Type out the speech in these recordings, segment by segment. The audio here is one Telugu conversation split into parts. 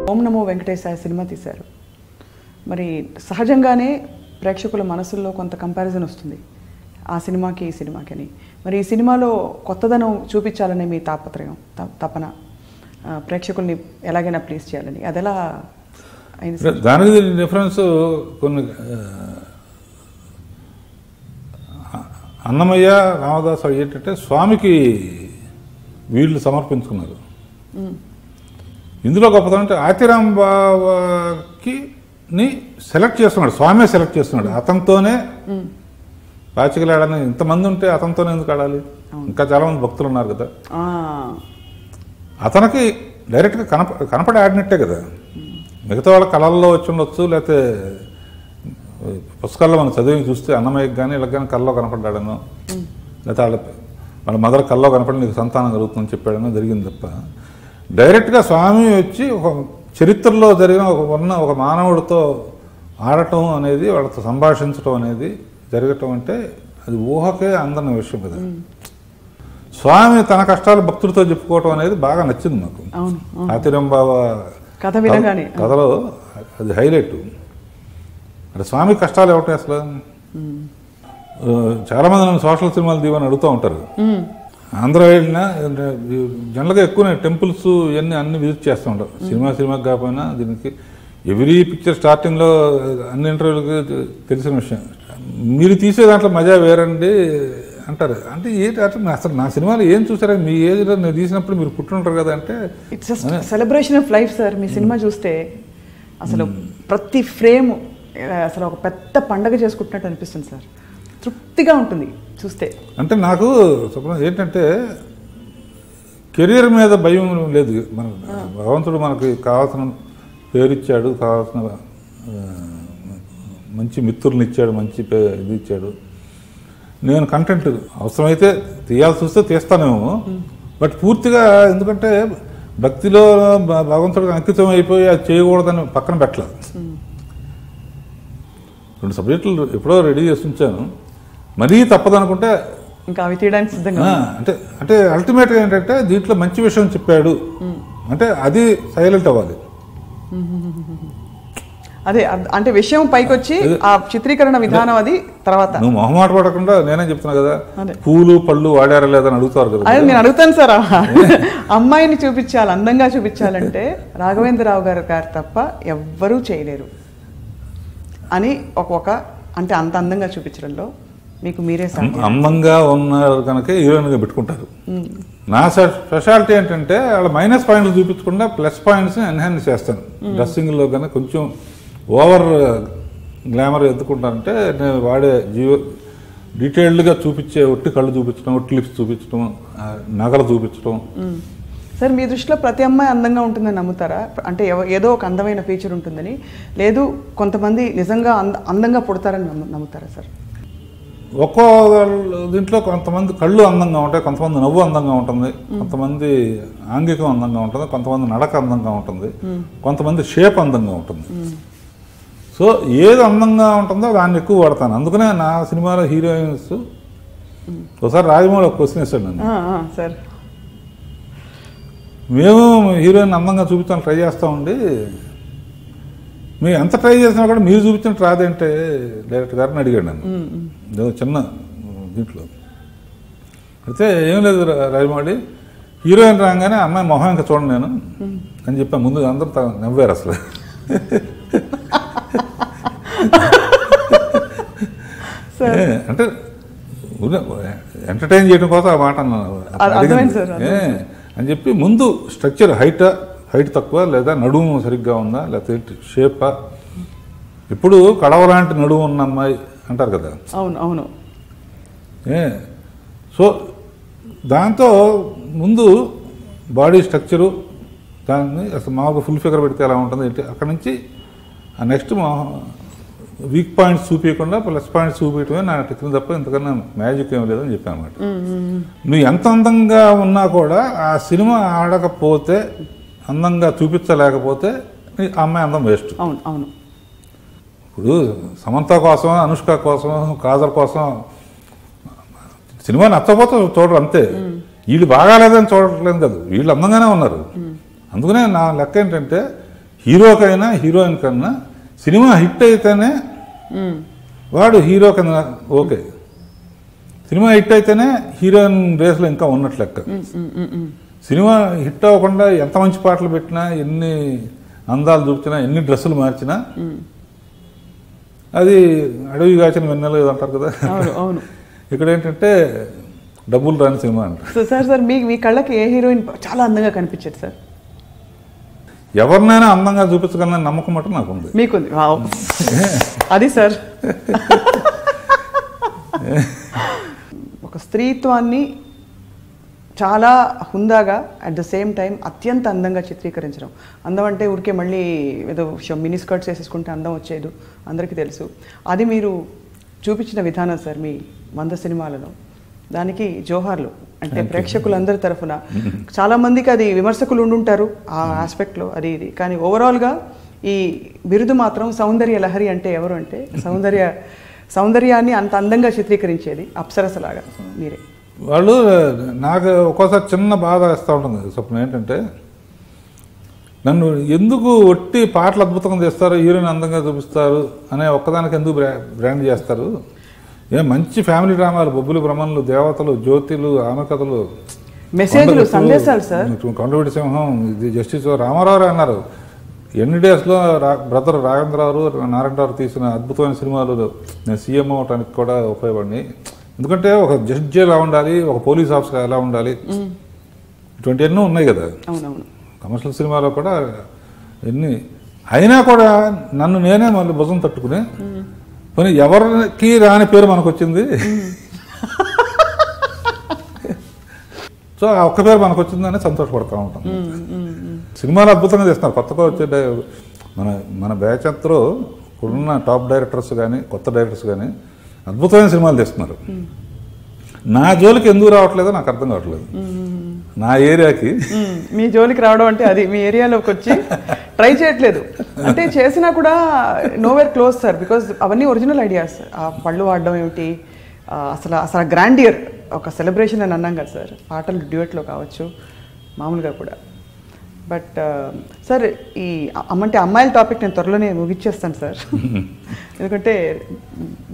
ఓం నమో వెంకటేశాయ సినిమా తీశారు. మరి సహజంగానే ప్రేక్షకుల మనసుల్లో కొంత కంపారిజన్ వస్తుంది ఆ సినిమాకి ఈ సినిమాకి అని. మరి ఈ సినిమాలో కొత్తదనం చూపించాలనే మీ తాపత్రయం తపన ప్రేక్షకుల్ని ఎలాగైనా ప్లీజ్ చేయాలని అది ఎలా అయింది? దానికి డిఫరెన్స్ కొన్ని అన్నమయ్య రామదాసు ఏంటంటే స్వామికి వీళ్ళు సమర్పించుకున్నారు. ఇందులో గొప్పతనం అంటే ఆతిరామ్ బాబాకి సెలెక్ట్ చేస్తున్నాడు, స్వామి సెలెక్ట్ చేస్తున్నాడు. అతనితోనే పాచికలాడని ఇంతమంది ఉంటే అతనితోనే ఎందుకు ఆడాలి? ఇంకా చాలా మంది భక్తులు ఉన్నారు కదా. అతనికి డైరెక్ట్గా కనపడి ఆడినట్టే కదా. మిగతా వాళ్ళ కళల్లో వచ్చి ఉండొచ్చు, లేకపోతే పుస్తకాల్లో మనం చదివి చూస్తే అన్నమయ్యకి కానీ వీళ్ళకి కానీ కళ్ళలో కనపడ్డాడను, లేకపోతే వాళ్ళ మదర్ కళ్ళలో కనపడి నీకు సంతానం కలుగుతుందని చెప్పాడనో జరిగింది తప్ప డైరెక్ట్గా స్వామి వచ్చి ఒక చరిత్రలో జరిగిన ఒక మానవుడితో ఆడటం అనేది, వాళ్ళతో సంభాషించడం అనేది జరగటం అంటే అది ఊహకే అందన విషయం కదా. స్వామి తన కష్టాలు భక్తులతో చెప్పుకోవటం అనేది బాగా నచ్చింది నాకు. ఆతిరామ్ బాబా కథలో అది హైలైట్. అంటే స్వామి కష్టాలు ఏమిటాయి అసలు? చాలామంది నన్ను సోషల్ సినిమాలు దీవని అడుగుతూ ఉంటారు. ఆంధ్ర వెళ్ళినా జనరల్గా ఎక్కువ టెంపుల్స్ ఇవన్నీ అన్ని విజిట్ చేస్తూ ఉంటారు. సినిమాకి కాకపోయినా దీనికి ఎవ్రీ పిక్చర్ స్టార్టింగ్లో అన్ని ఇంటర్వ్యూలకి తెలిసిన విషయం. మీరు తీసే దాంట్లో మజా వేరండి అంటారు. అంటే ఏంటి అసలు నా సినిమాలు ఏం చూసారా? మీ ఏజ్లో నేను తీసినప్పుడు మీరు పుట్టుంటారు కదా. అంటే it's celebration of life sir. Me cinema చూస్తే అసలు ప్రతి ఫ్రేమ్ అసలు ఒక పెద్ద పండగ చేసుకుంటున్నట్టు అనిపిస్తుంది సార్. తృప్తిగా ఉంటుంది చూస్తే. అంటే నాకు ఏంటంటే కెరీర్ మీద భయం లేదు. మన భగవంతుడు మనకి కావాల్సిన పేరు ఇచ్చాడు, కావాల్సిన మంచి మిత్రులను ఇచ్చాడు, మంచి ఇది ఇచ్చాడు. నేను కంటెంట్ అవసరమైతే తీయాల్సి వస్తే తీస్తానేమో, బట్ పూర్తిగా ఎందుకంటే భక్తిలో భగవంతుడికి అంకితం అయిపోయి అది చేయకూడదని పక్కన పెట్టలేదు. 2 సబ్జెక్టులు ఎప్పుడో రెడీ చేసి ఉంచాను. మరీ తప్పదనుకుంటే ఇంకా అవి తీయడానికి సిద్ధంగా. అంటే అల్టిమేట్గా ఏంటంటే దీంట్లో మంచి విషయం చెప్పాడు అంటే అది సైలెంట్ అవ్వాలి. అదే అంటే విషయం పైకి వచ్చి ఆ చిత్రీకరణ విధానం అది తర్వాత. నువ్వు మొహమాట పడకుండా నేనే చెప్తున్నా కదా, పూలు పళ్ళు వాడారా లేదని అడుగుతారు కదా. అదే నేను అడుగుతాను సార్. అమ్మాయిని చూపించాలి, అందంగా చూపించాలంటే రాఘవేంద్రరావు గారు తప్ప ఎవ్వరూ చేయలేరు అని ఒక అంటే అంత అందంగా చూపించడంలో మీకు మీరే అందంగా ఉన్నారు కనుక హీరోయిన్గా పెట్టుకుంటారు. నా స్పెషాలిటీ ఏంటంటే వాళ్ళ మైనస్ పాయింట్లు చూపించకుండా ప్లస్ పాయింట్స్ని ఎన్హాన్స్ చేస్తాను. డ్రెస్సింగ్లో కనుక కొంచెం ఓవర్ గ్లామర్ ఎత్తుకుంటానంటే నేను వాడే డీటెయిల్డ్గా చూపించే ఒట్టి కళ్ళు చూపించడం, ఒట్టి లిప్స్ చూపించడం, నగలు చూపించడం. సార్ మీ దృష్టిలో ప్రతి అమ్మాయి అందంగా ఉంటుందని నమ్ముతారా? అంటే ఏదో ఒక అందమైన ఫీచర్ ఉంటుందని, లేదు కొంతమంది నిజంగా అందంగా పుడతారని నమ్ముతారా సార్? ఒక్కో దీంట్లో కొంతమంది కళ్ళు అందంగా ఉంటాయి, కొంతమంది నవ్వు అందంగా ఉంటుంది, కొంతమంది ఆంగికం అందంగా ఉంటుంది, కొంతమంది నడక అందంగా ఉంటుంది, కొంతమంది షేప్ అందంగా ఉంటుంది. సో ఏది అందంగా ఉంటుందో దాన్ని ఎక్కువ వాడతాను. అందుకనే నా సినిమాలో హీరోయిన్స్ ఒకసారి రాజమౌళి ఒక క్వశ్చన్ వేసాడు నన్ను, సార్ మేము హీరోయిన్ అందంగా చూపించాలని ట్రై చేస్తామండి, మీరు ఎంత ట్రై చేసినా కూడా మీరు చూపించినట్టు రాదేంటే డైరెక్టర్ గారిని అడిగాడు నన్ను చిన్న దీంట్లో. అయితే ఏం లేదు రాజమౌళి, హీరోయిన్ రాగానే అమ్మాయి మొహం ఇంకా చూడండి నేను అని చెప్పాను. ముందు అందరూ నవ్వారు అసలు. అంటే ఎంటర్టైన్ చేయడం కోసం ఆ మాట అన్నాను అని చెప్పి ముందు స్ట్రక్చర్ హైట్ తక్కువ లేదా నడుము సరిగ్గా ఉందా లేకపోతే షేపా. ఇప్పుడు కడవ లాంటి నడుము ఉన్న అమ్మాయి అంటారు కదా. అవును అవును. సో దాంతో ముందు బాడీ స్ట్రక్చరు దాన్ని అసలు మామూలుగా ఫుల్ ఫిగర్ పెడితే ఎలా ఉంటుంది ఏంటి, అక్కడి నుంచి ఆ నెక్స్ట్ వీక్ పాయింట్స్ చూపించకుండా ప్లస్ పాయింట్స్ చూపించడమే నా టెక్నిక్ తప్ప ఇంతకన్నా మ్యాజిక్ ఏం లేదని చెప్పాను అనమాట. నువ్వు ఎంత అందంగా ఉన్నా కూడా ఆ సినిమా ఆడకపోతే, అందంగా చూపించలేకపోతే ఆ అమ్మాయి అందం వేస్ట్. అవును అవును. ఇప్పుడు సమంత కోసం, అనుష్క కోసం, కాజల్ కోసం సినిమా నచ్చకపోతే చూడరు అంతే. వీళ్ళు బాగాలేదని చూడట్లేదు కదా, వీళ్ళు అందంగానే ఉన్నారు. అందుకనే నా లెక్క ఏంటంటే హీరోకైనా హీరోయిన్ కన్నా సినిమా హిట్ అయితేనే వాడు హీరో కన్నా ఓకే, సినిమా హిట్ అయితేనే హీరోయిన్ రేస్లో ఇంకా ఉన్నట్లు లెక్క. సినిమా హిట్ అవ్వకుండా ఎంత మంచి పాటలు పెట్టినా, ఎన్ని అందాలు చూపించినా, ఎన్ని డ్రెస్సులు మార్చినా అది అడవి కాచిన వెన్నెల అంటారు కదా. ఇక్కడ ఏంటంటే డబ్బులు రాని సినిమా అంట. సార్ మీ కళ్ళకి ఏ హీరోయిన్ చాలా అందంగా కనిపించేది సార్? ఎవరినైనా అందంగా చూపించగలనని నమ్మకం మటు నాకు ఉంది. మీకుంది? అది సార్ ఒక స్త్రీత్వాన్ని చాలా హుందాగా అట్ ద సేమ్ టైం అత్యంత అందంగా చిత్రీకరించడం. అందం అంటే ఊరికే మళ్ళీ ఏదో మినీ స్కర్ట్స్ వేసేసుకుంటే అందం వచ్చేది అందరికీ తెలుసు. అది మీరు చూపించిన విధానం సార్ మీ 100 సినిమాలలో. దానికి జోహార్లు. అంటే ప్రేక్షకులందరి తరఫున చాలామందికి అది విమర్శకులు ఉండుంటారు ఆ ఆస్పెక్ట్లో, అది ఇది. కానీ ఓవరాల్గా ఈ బిరుదు మాత్రం సౌందర్య లహరి. అంటే ఎవరు అంటే సౌందర్యాన్ని అంత అందంగా చిత్రీకరించేది అప్సరసలాగా మీరే. వాళ్ళు నాకు ఒక్కోసారి చిన్న బాధ వేస్తూ ఉంటుంది స్వప్న. ఏంటంటే నన్ను ఎందుకు ఒట్టి పాటలు అద్భుతంగా చేస్తారు, హీరోయిన్ అందంగా చూపిస్తారు అనే ఒక్కదానికి ఎందుకు బ్రాండ్ చేస్తారు? మంచి ఫ్యామిలీ డ్రామాలు, బొబ్బులు బ్రహ్మణులు, దేవతలు, జ్యోతిలు, ఆమె కథలు, మెసేజ్లు, సందేశాలు సార్. కొండవీటి సింహం, ఇది జస్టిస్ రామారావు అన్నారు. ఎన్ని డేస్లో బ్రదర్ రాఘవేంద్రరావు, నారాయణరావు తీసిన అద్భుతమైన సినిమాలు నేను సీఎం అవడానికి కూడా ఉపయోగపడినాయి. ఎందుకంటే ఒక జడ్జి ఎలా ఉండాలి, ఒక పోలీస్ ఆఫీసర్ ఎలా ఉండాలి, ఇటువంటి ఎన్నో ఉన్నాయి కదా కమర్షియల్ సినిమాలో కూడా ఎన్ని. అయినా కూడా నన్ను నేనే మళ్ళీ భుజం తట్టుకుని పోనీ ఎవరికి రాని పేరు మనకు వచ్చింది, సో ఆ ఒక్క పేరు మనకు వచ్చిందని సంతోషపడుతూ ఉంటాం. సినిమాలు అద్భుతంగా చేస్తున్నారు. కొత్తగా వచ్చే మన బ్యాచ్ అంతలో ఇప్పుడున్న టాప్ డైరెక్టర్స్ కానీ కొత్త డైరెక్టర్స్ కానీ అద్భుతమైన సినిమాలు తెస్తున్నారు. నా జోలికి ఎందుకు రావట్లేదో నాకు అర్థం కావట్లేదు. నా ఏరియాకి మీ జోలికి రావడం అంటే అది మీ ఏరియాలోకి వచ్చి ట్రై చేయట్లేదు అంటే చేసినా కూడా నోవేర్ క్లోజ్ సార్. బికాజ్ అవన్నీ ఒరిజినల్ ఐడియాస్. ఆ పళ్ళు వాడడం ఏమిటి, అసలు గ్రాండియర్ ఒక సెలబ్రేషన్ అని అన్నాం కదా సార్. పాటలు డ్యూయట్లో కావచ్చు, మామూలుగా కూడా. బట్ సార్ ఈ అంటే అమ్మాయిల టాపిక్ నేను త్వరలోనే ముగిచ్చేస్తాను సార్. ఎందుకంటే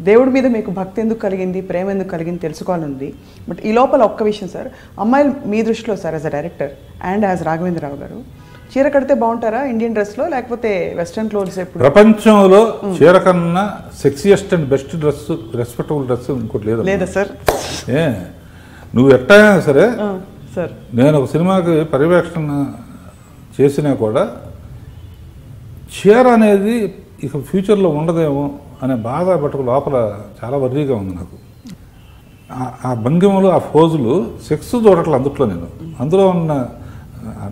దేవుడి మీద మీకు భక్తి ఎందుకు కలిగింది, ప్రేమ ఎందుకు కలిగింది తెలుసుకోవాలని. బట్ ఈ లోపల ఒక్క విషయం సార్, అమ్మాయిలు మీ దృష్టిలో sir as a director and as Raghavendra Rao గారు చీర కడితే బాగుంటారా ఇండియన్ డ్రెస్లో, లేకపోతే వెస్ట్రన్ క్లోత్స్? ఎప్పుడు ప్రపంచంలో చీర కన్నా sexiest and best dress, respectable dress ఇంకోటి లేదా సార్? నువ్వు ఎట్టయినా సరే సార్, నేను ఒక సినిమాకి పర్యవేక్షణ చేసినా కూడా చీర అనేది ఇక ఫ్యూచర్లో ఉండదేమో అనే బాధ పట్టుకు లోపల చాలా వర్రీగా ఉంది నాకు. ఆ భంగిమలు, ఆ ఫోజులు, సెక్స్ చూడట్లేదు అందుట్లో. నేను అందులో ఉన్న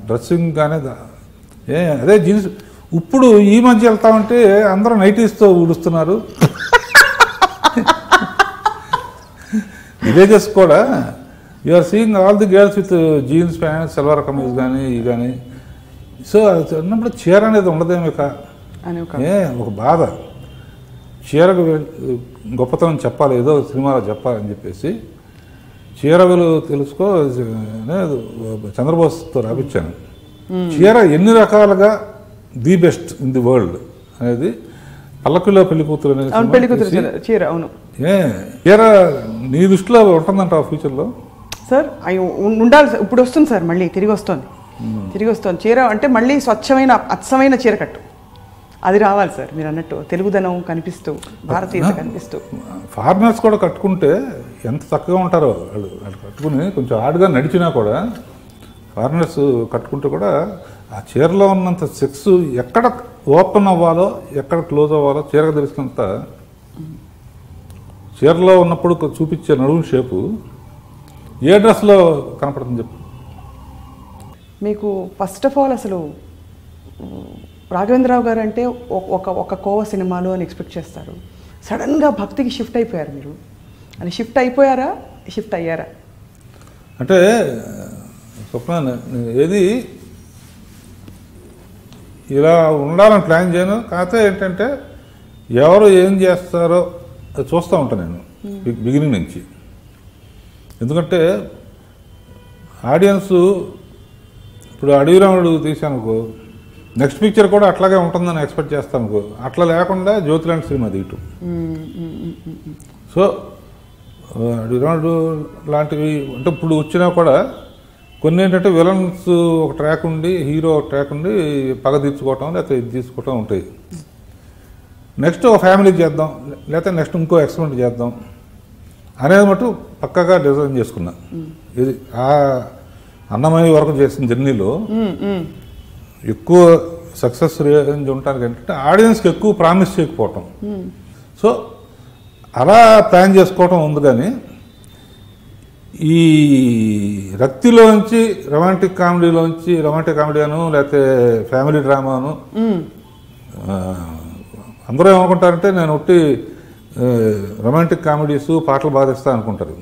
డ్రెస్సింగ్ కానీ అదే జీన్స్. ఇప్పుడు ఈ మధ్య వెళ్తామంటే అందరూ నైటీస్తో ఊడుస్తున్నారు. విలేజెస్ కూడా you are seeing all the girls with jeans pants, salwar kameez కానీ ఇవి కానీ. సో అది అన్నప్పుడు చీర అనేది ఉండదేమో ఒక బాధ. చీరకు గొప్పతనం చెప్పాలి, ఏదో సినిమాలో చెప్పాలని చెప్పేసి చీర విలువ తెలుసుకో చంద్రబోస్తో రాపించాను. చీర ఎన్ని రకాలుగా the best in the world అనేది పల్లకిలో పెళ్లి కూతురు అనేది చీర. అవును, చీర నీ దృష్టిలో ఉంటుందంట ఫ్యూచర్లో సార్? ఉండాలి సార్. ఇప్పుడు వస్తుంది సార్, మళ్ళీ తిరిగి వస్తుంది చీర. అంటే మళ్ళీ స్వచ్ఛమైన అచ్చమైన చీర కట్టు అది రావాలి సార్. మీరు అన్నట్టు తెలుగుదనం కనిపిస్తూ, భారతీయత కనిపిస్తూ. ఫారినర్స్ కూడా కట్టుకుంటే ఎంత చక్కగా ఉంటారో వాళ్ళు. కట్టుకుని కొంచెం ఆడుగా నడిచినా కూడా ఫారినర్స్ కట్టుకుంటే కూడా ఆ చీరలో ఉన్నంత సెక్స్ ఎక్కడ ఓపెన్ అవ్వాలో, ఎక్కడ క్లోజ్ అవ్వాలో చీరకు తెలిసినంత చీరలో ఉన్నప్పుడు చూపించే నడుము షేపు ఏ డ్రెస్లో కనపడుతుంది చెప్పు. మీకు ఫస్ట్ ఆఫ్ ఆల్ అసలు రాఘవేంద్రరావు గారు అంటే ఒక కోవ సినిమాలు అని ఎక్స్పెక్ట్ చేస్తారు. సడన్గా భక్తికి షిఫ్ట్ అయిపోయారు మీరు. అని షిఫ్ట్ అయిపోయారా, షిఫ్ట్ అయ్యారా? అంటే స్వప్న ఏది ఇలా ఉండాలని ప్లాన్ చేయను. కాకపోతే ఏంటంటే ఎవరు ఏం చేస్తారో అది చూస్తూ ఉంటాను నేను బిగినింగ్ నుంచి. ఎందుకంటే ఆడియన్స్ ఇప్పుడు అడవిరాముడు తీశానుకో, నెక్స్ట్ పిక్చర్ కూడా అట్లాగే ఉంటుందని ఎక్స్పెక్ట్ చేస్తాను. అట్లా లేకుండా జ్యోతి లాంటి సినిమా తీయటం. సో డిరాల్డ్ లాంటివి అంటే ఇప్పుడు వచ్చినా కూడా కొన్ని ఏంటంటే విలన్స్ ఒక ట్రాక్ ఉండి హీరో ఒక ట్రాక్ ఉండి పగ తీర్చుకోవటం లేకపోతే ఇది తీసుకోవటం ఉంటాయి. నెక్స్ట్ ఒక ఫ్యామిలీ చేద్దాం లేకపోతే నెక్స్ట్ ఇంకో ఎక్స్పెరిమెంట్ చేద్దాం అనేది మటు పక్కగా డిజైన్ చేసుకున్నా. ఇది ఆ అన్నమయ్య వరకు చేసిన జర్నీలో ఎక్కువ సక్సెస్ రేంజ్ ఉండటానికి ఏంటంటే ఆడియన్స్కి ఎక్కువ ప్రామిస్ చేయకపోవటం. సో అలా ప్లాన్ చేసుకోవటం ఉంది. కానీ ఈ రక్తిలోంచి రొమాంటిక్ కామెడీను లేకపోతే ఫ్యామిలీ డ్రామాను అందరూ ఏమనుకుంటారంటే నేను ఒట్టి రొమాంటిక్ కామెడీస్ పాటలు బాధిస్తా అనుకుంటారు.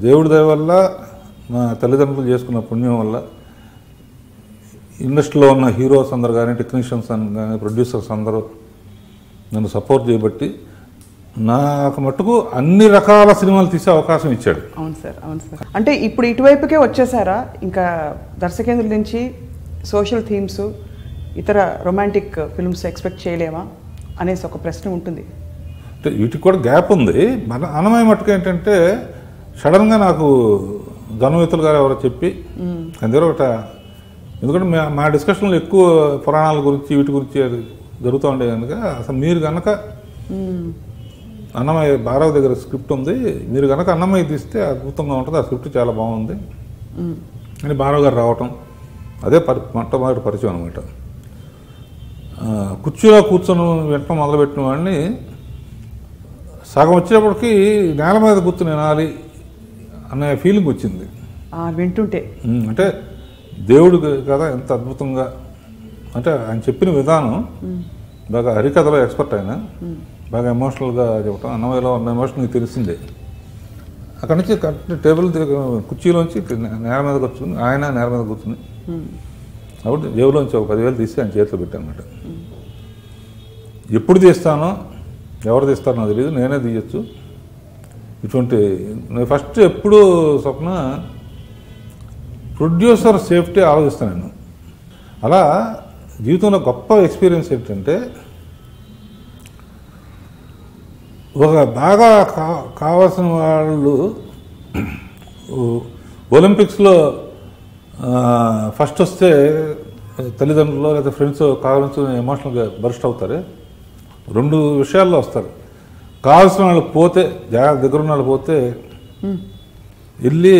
దేవుడి దయ వల్ల మా తల్లిదండ్రులు చేసుకున్న పుణ్యం వల్ల ఇండస్ట్రీలో ఉన్న హీరోస్ అందరు కానీ టెక్నీషియన్స్ కానీ ప్రొడ్యూసర్స్ అందరూ నన్ను సపోర్ట్ చేయబట్టి నాకు మట్టుకు అన్ని రకాల సినిమాలు తీసే అవకాశం ఇచ్చాడు. అవును సార్, అవును సార్. అంటే ఇప్పుడు ఇటువైపుకే వచ్చేసారా? ఇంకా దర్శకేంద్రుల నుంచి సోషల్ థీమ్స్ ఇతర రొమాంటిక్ ఫిల్మ్స్ ఎక్స్పెక్ట్ చేయలేమా అనేసి ఒక ప్రశ్న ఉంటుంది. అంటే వీటికి కూడా గ్యాప్ ఉంది. మన అన్నమయ్య మట్టుకు ఏంటంటే సడన్గా నాకు ధనమిత్రులు గారు ఎవరో చెప్పి అందులో ఒకట, ఎందుకంటే మా డిస్కషన్లో ఎక్కువ పురాణాల గురించి వీటి గురించి జరుగుతూ ఉండే కనుక అసలు మీరు కనుక అన్నమయ్య భారవ దగ్గర స్క్రిప్ట్ ఉంది, మీరు కనుక అన్నమయ్య తీస్తే అద్భుతంగా ఉంటుంది, ఆ స్క్రిప్ట్ చాలా బాగుంది అని భారవ గారు రావటం అదే మొట్టమొదటి పరిచయం అనమాట. కుర్చీలో కూర్చొని వెంటనే మొదలుపెట్టిన వాడిని సగం వచ్చేటప్పటికి నేల మీద కూర్చొని వినాలి అనే ఫీలింగ్ వచ్చింది వింటుంటే. అంటే దేవుడు కదా ఎంత అద్భుతంగా, అంటే ఆయన చెప్పిన విధానం బాగా హరికథలో ఎక్స్పర్ట్ ఆయన, బాగా ఎమోషనల్గా చెప్పటం. అన్నమయ్యలో ఉన్న ఎమోషన్ నీకు తెలిసిందే. అక్కడి నుంచి టేబుల్ కుర్చీలోంచి నేల మీద కూర్చుని ఆయన నేల మీద కూర్చుని కాబట్టి జేబులోంచి ఒక 10,000 తీసి ఆయన చేతిలో పెట్టానమాట. ఎప్పుడు తీస్తానో ఎవరు తీస్తారో తెలియదు, నేనే తీయచ్చు. ఇటువంటి నేను ఫస్ట్ ఎప్పుడు స్వప్న ప్రొడ్యూసర్ సేఫ్టీ ఆలోచిస్తాను నేను. అలా జీవితంలో గొప్ప ఎక్స్పీరియన్స్ ఏంటంటే ఒక బాగా కావాల్సిన వాళ్ళు ఒలింపిక్స్లో ఫస్ట్ వస్తే తల్లిదండ్రులు లేదా ఫ్రెండ్స్ కావాల్సిన ఎమోషనల్గా బర్స్ట్ అవుతారు. 2 విషయాల్లో వస్తారు. కావాల్సిన వాళ్ళు పోతే దగ్గరున్న వాళ్ళు పోతే వెళ్ళి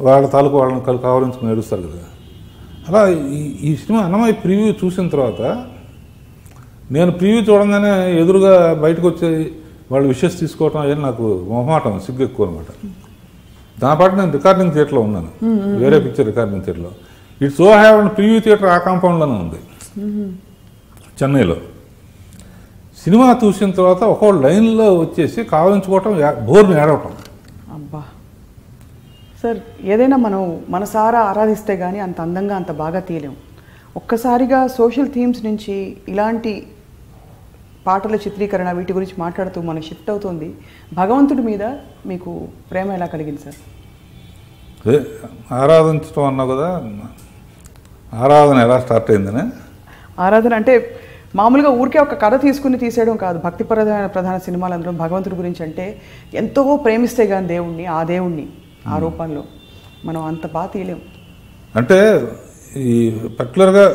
వాళ్ళ తాలూకు వాళ్ళని కావాలించుకుని ఏడుస్తారు కదా. అలా ఈ సినిమా అన్నమయ్య ప్రివ్యూ చూసిన తర్వాత నేను ప్రివ్యూ చూడంగానే ఎదురుగా బయటకు వచ్చి వాళ్ళు విషెస్ తీసుకోవటం అనేది నాకు మొహమాటం, సిగ్గు ఎక్కువ అనమాట. దానిపాటు నేను రికార్డింగ్ థియేటర్లో ఉన్నాను, వేరే పిక్చర్ రికార్డింగ్ థియేటర్లో. It's so have and preview theatre ఆ కాంపౌండ్లోనే ఉంది చెన్నైలో. సినిమా చూసిన తర్వాత ఒక్కొక్క లైన్లో వచ్చేసి కావాలించుకోవటం, బోర్ని ఏడవటం. అబ్బా సార్, ఏదైనా మనం మనసారా ఆరాధిస్తే కానీ అంత అందంగా అంత బాగా తీయలేం. ఒక్కసారిగా సోషల్ థీమ్స్ నుంచి ఇలాంటి పాటల చిత్రీకరణ వీటి గురించి మాట్లాడుతూ మనకు షిఫ్ట్ అవుతుంది. భగవంతుడి మీద మీకు ప్రేమ ఎలా కలిగింది సార్? ఆరాధించడం అన్నా కదా, ఆరాధన ఎలా స్టార్ట్ అయిందని. ఆరాధన అంటే మామూలుగా ఊరికే ఒక కథ తీసుకుని తీసేయడం కాదు. భక్తిపరమైన ప్రధాన సినిమాలు అందులో భగవంతుడి గురించి అంటే ఎంతో ప్రేమిస్తే కానీ దేవుణ్ణి, ఆ దేవుణ్ణి ఆ రూపంలో మనం అంత బాగా తీయలేం. అంటే ఈ పర్టికులర్గా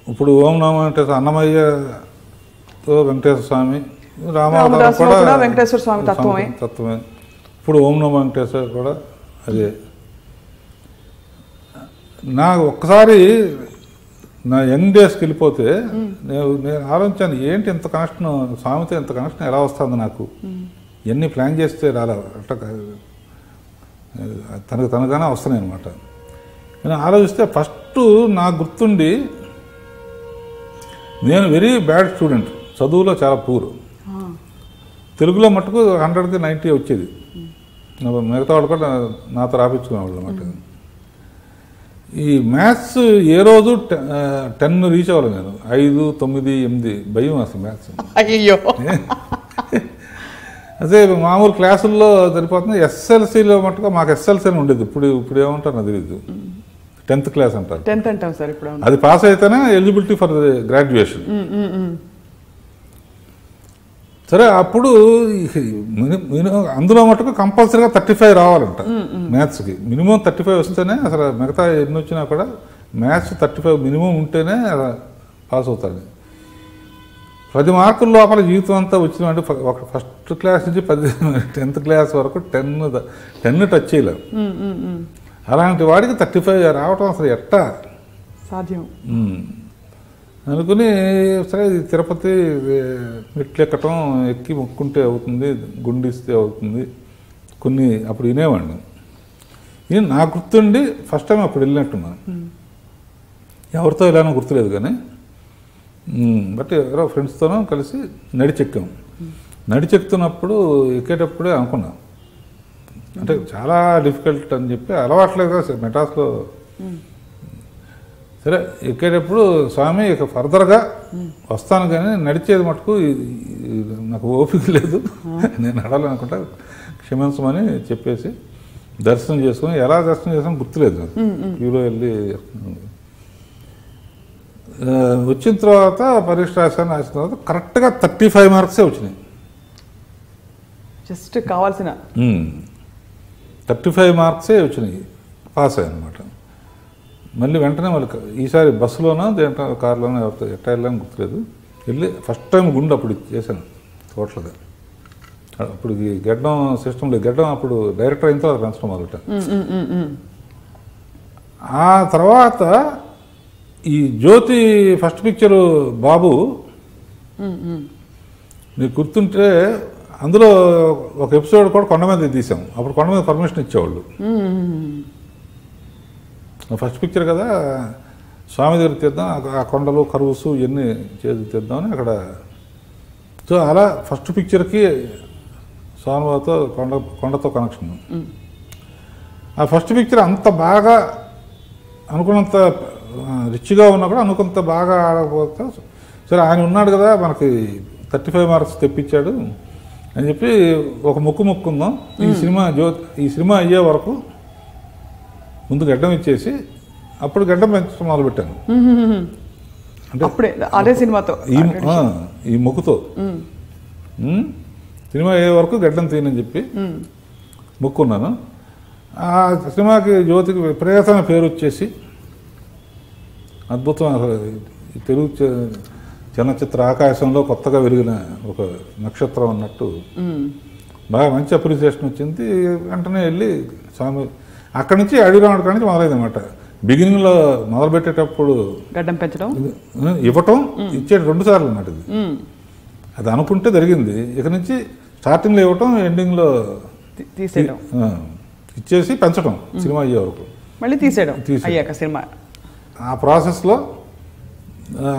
ఇప్పుడు ఓం నమో వెంకటేశ్వర అన్నమయ్యతో వెంకటేశ్వర స్వామి, రామదాసు కూడా వెంకటేశ్వర స్వామి తత్వమే. ఇప్పుడు ఓం నమో వెంకటేశ్వర కూడా అదే. నాకు ఒక్కసారి నా యంగ్ డేస్కి వెళ్ళిపోతే నేను ఆలోచించాను, ఏంటి ఇంత కనెక్షన్ స్వామితో ఇంత కనెక్షన్ ఎలా వస్తుంది నాకు, ఎన్ని ప్లాన్ చేస్తే రాలా అట్లా తనగానే వస్తున్నాయి అనమాట. నేను ఆలోచిస్తే ఫస్ట్ నాకు గుర్తుండి, నేను వెరీ బ్యాడ్ స్టూడెంట్, చదువులో చాలా పూర్. తెలుగులో మటుకు 100కి 90 వచ్చేది. మిగతా వాళ్ళు కూడా నాతో రాపించుకునేవాళ్ళు అనమాట. ఈ మ్యాథ్స్ ఏ రోజు 10 రీచ్ అవ్వాలి నేను, 5, 9, 8 భయం అసలు మ్యాథ్స్. అయ్యో అదే మామూలు క్లాసుల్లో సరిపోతుంది. ఎస్ఎల్సీలో మటుకు మాకు ఎస్ఎల్సీ అని ఉండేది, ఇప్పుడు ఏమంటారు నాకు తెలియదు. 10th క్లాస్ అంటారు. 10th అంటాం సార్ ఇప్పుడు. అది పాస్ అయితేనే ఎలిజిబిలిటీ ఫర్ గ్రాడ్యుయేషన్. సరే అప్పుడు అందులో మటుకు కంపల్సరీగా 35 రావాలంట మ్యాథ్స్కి. మినిమం 35 వస్తేనే అసలు మిగతా ఎన్ని వచ్చినా కూడా మ్యాథ్స్ 35 మినిమం ఉంటేనే పాస్ అవుతాడు. 10 మార్కుల లోపల జీవితం అంతా వచ్చినామంటే ఒక ఫస్ట్ క్లాస్ నుంచి 10th క్లాస్ వరకు 10 టచ్ చేయలేము. అలాంటి వాడికి 35 రావటం అసలు ఎట్టా సాధ్యం అనుకుని, సరే తిరుపతి మెట్లు ఎక్కటం, ఎక్కి మొక్కుంటే అవుతుంది, గుండిస్తే అవుతుంది కొన్ని అప్పుడు వినేవాడిని. నేను నాకు గుర్తుండి ఫస్ట్ టైం అప్పుడు వెళ్ళినట్టున్నాను. ఎవరితో వెళ్ళానో గుర్తులేదు కానీ, బట్ ఎవరో ఫ్రెండ్స్తోనూ కలిసి నడిచెక్కాము. నడిచెక్కుతున్నప్పుడు ఎక్కేటప్పుడే అనుకున్నాం అంటే చాలా డిఫికల్ట్ అని చెప్పి, అలవాట్లేదు మెటాస్లో. సరే ఎక్కేటప్పుడు స్వామి ఇక ఫర్దర్గా వస్తాను కానీ నడిచేది మటుకు నాకు ఓపిక లేదు, నేను నడాలనుకుంటా, క్షమించమని చెప్పేసి దర్శనం చేసుకుని, ఎలా దర్శనం చేసాం గుర్తులేదు, క్యూలో వెళ్ళి వచ్చిన తర్వాత పరీక్ష రాసిన తర్వాత కరెక్ట్గా 35 మార్క్సే వచ్చినాయి. జస్ట్ కావాల్సిన 35 మార్క్సే వచ్చినాయి, పాస్ అయ్యాయి అనమాట. మళ్ళీ వెంటనే ఈసారి బస్సులోనో దేంట్లో కారులోనో ఎవరితో ఎట్టా వెళ్ళాలని గుర్తులేదు, వెళ్ళి ఫస్ట్ టైం గుండు అప్పుడు చేశాను టోటల్గా. అప్పుడు గడ్డం సిస్టమ్ లేదు, గడ్డం అప్పుడు డైరెక్టర్ అయిన తర్వాత పెంచడం మొదట. ఆ తర్వాత ఈ జ్యోతి ఫస్ట్ పిక్చరు బాబు నీకు గుర్తుంటే అందులో ఒక ఎపిసోడ్ కూడా కొండ మీద తీసాం. అప్పుడు కొండ మీద పర్మిషన్ ఇచ్చేవాళ్ళు. ఫస్ట్ పిక్చర్ కదా, స్వామి దగ్గర తీద్దాం, ఆ కొండలు కరువుసు ఇవన్నీ చేసి తీద్దామని అక్కడ. సో అలా ఫస్ట్ పిక్చర్కి స్వామివారితో కొండతో కనెక్షన్. ఆ ఫస్ట్ పిక్చర్ అంత బాగా అనుకున్నంత రిచ్గా ఉన్నా కూడా అనుకున్నంత బాగా ఆడకపోతే, సరే ఆయన ఉన్నాడు కదా మనకి 35 మార్క్స్ తెప్పించాడు అని చెప్పి ఒక మొక్కుందాం, ఈ సినిమా అయ్యే వరకు ముందు గడ్డం ఇచ్చేసి అప్పుడు గడ్డం పెంచడం మొదలుపెట్టాను. అంటే అప్పుడే అదే సినిమాతో ఈ మొక్కుతో సినిమా అయ్యే వరకు గడ్డం తీయనని చెప్పి మొక్కున్నాను. ఆ సినిమాకి జ్యోతికి విపరీతమైన పేరు వచ్చేసి అద్భుతం, తెలుగు చలనచిత్ర ఆకాశంలో కొత్తగా వెలిగిన ఒక నక్షత్రం అన్నట్టు బాగా మంచి అప్రిసియేషన్ వచ్చింది. వెంటనే వెళ్ళి స్వామి అక్కడి నుంచి అడిగిరావడం కాడి నుంచి మొదలైంది అనమాట. బిగినింగ్లో మొదలుపెట్టేటప్పుడు గడ్డం పెంచడం ఇవ్వటం ఇచ్చేది 2 సార్లు అన్నమాట. ఇది అది అనుకుంటే జరిగింది. ఇక నుంచి స్టార్టింగ్లో ఇవ్వటం, ఎండింగ్లో తీసేయడం, ఇచ్చేసి పెంచడం సినిమా అయ్యే వరకు, మళ్ళీ తీసేయడం అయ్యాక సినిమా. ఆ ప్రాసెస్లో